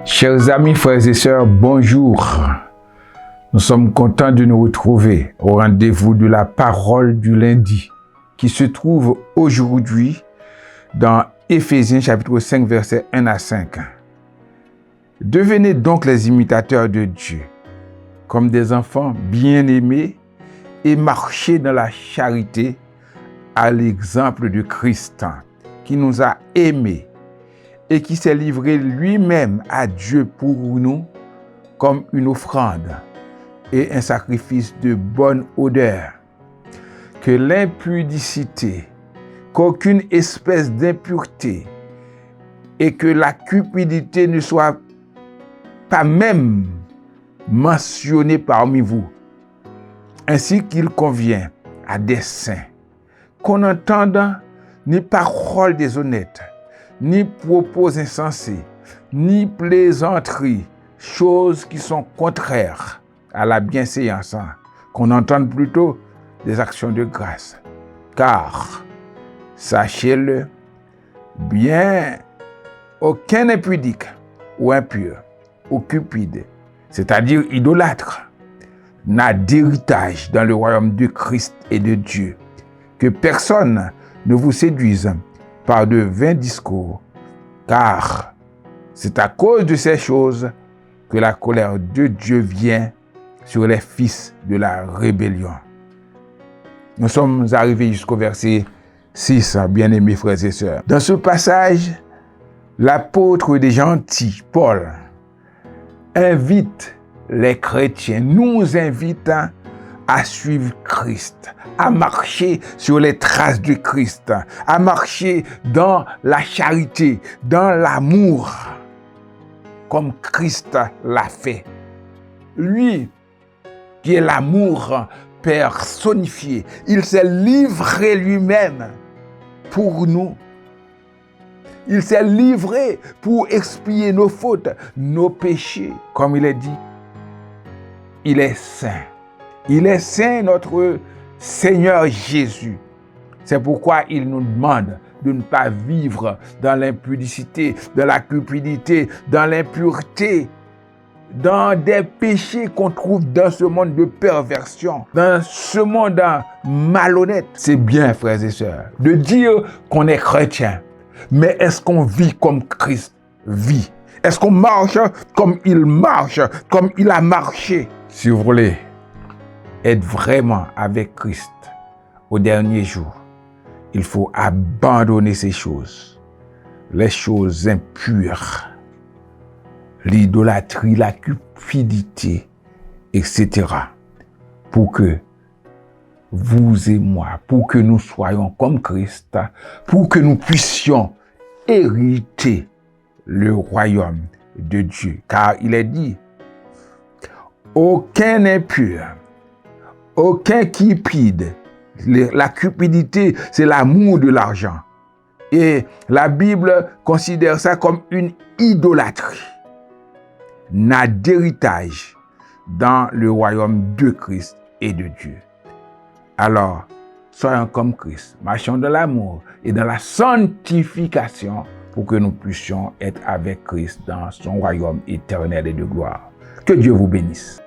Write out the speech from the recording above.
Chers amis, frères et sœurs, bonjour. Nous sommes contents de nous retrouver au rendez-vous de la parole du lundi qui se trouve aujourd'hui dans Éphésiens chapitre 5 versets 1 à 5. Devenez donc les imitateurs de Dieu comme des enfants bien-aimés et marchez dans la charité à l'exemple de Christ qui nous a aimés et qui s'est livré lui-même à Dieu pour nous comme une offrande et un sacrifice de bonne odeur. Que l'impudicité, qu'aucune espèce d'impureté et que la cupidité ne soit pas même mentionnée parmi vous, ainsi qu'il convient à des saints, qu'on n'entende ni paroles déshonnêtes, ni propos insensés, ni plaisanteries, choses qui sont contraires à la bienséance, qu'on entende plutôt des actions de grâce. Car, sachez-le bien, aucun impudique ou impur ou cupide, c'est-à-dire idolâtre, n'a d'héritage dans le royaume de Christ et de Dieu. Que personne ne vous séduise par de vains discours, car c'est à cause de ces choses que la colère de Dieu vient sur les fils de la rébellion. Nous sommes arrivés jusqu'au verset 6, bien-aimés frères et sœurs. Dans ce passage, l'apôtre des gentils, Paul, invite les chrétiens, nous invite à suivre Christ, à marcher sur les traces de Christ, à marcher dans la charité, dans l'amour, comme Christ l'a fait. Lui, qui est l'amour personnifié, il s'est livré lui-même pour nous. Il s'est livré pour expier nos fautes, nos péchés. Comme il est dit, il est saint. Il est saint, notre Seigneur Jésus. C'est pourquoi il nous demande de ne pas vivre dans l'impudicité, dans la cupidité, dans l'impureté, dans des péchés qu'on trouve dans ce monde de perversion, dans ce monde malhonnête. C'est bien, frères et sœurs, de dire qu'on est chrétien, mais est-ce qu'on vit comme Christ vit? Est-ce qu'on marche comme il marche, comme il a marché? Si vous voulez être vraiment avec Christ au dernier jour, il faut abandonner ces choses, les choses impures, l'idolâtrie, la cupidité, etc. Pour que vous et moi, pour que nous soyons comme Christ, pour que nous puissions hériter le royaume de Dieu. Car il est dit, aucun impur, aucun cupide. La cupidité, c'est l'amour de l'argent. Et la Bible considère ça comme une idolâtrie. N'a d'héritage dans le royaume de Christ et de Dieu. Alors, soyons comme Christ, marchons dans l'amour et dans la sanctification pour que nous puissions être avec Christ dans son royaume éternel et de gloire. Que Dieu vous bénisse.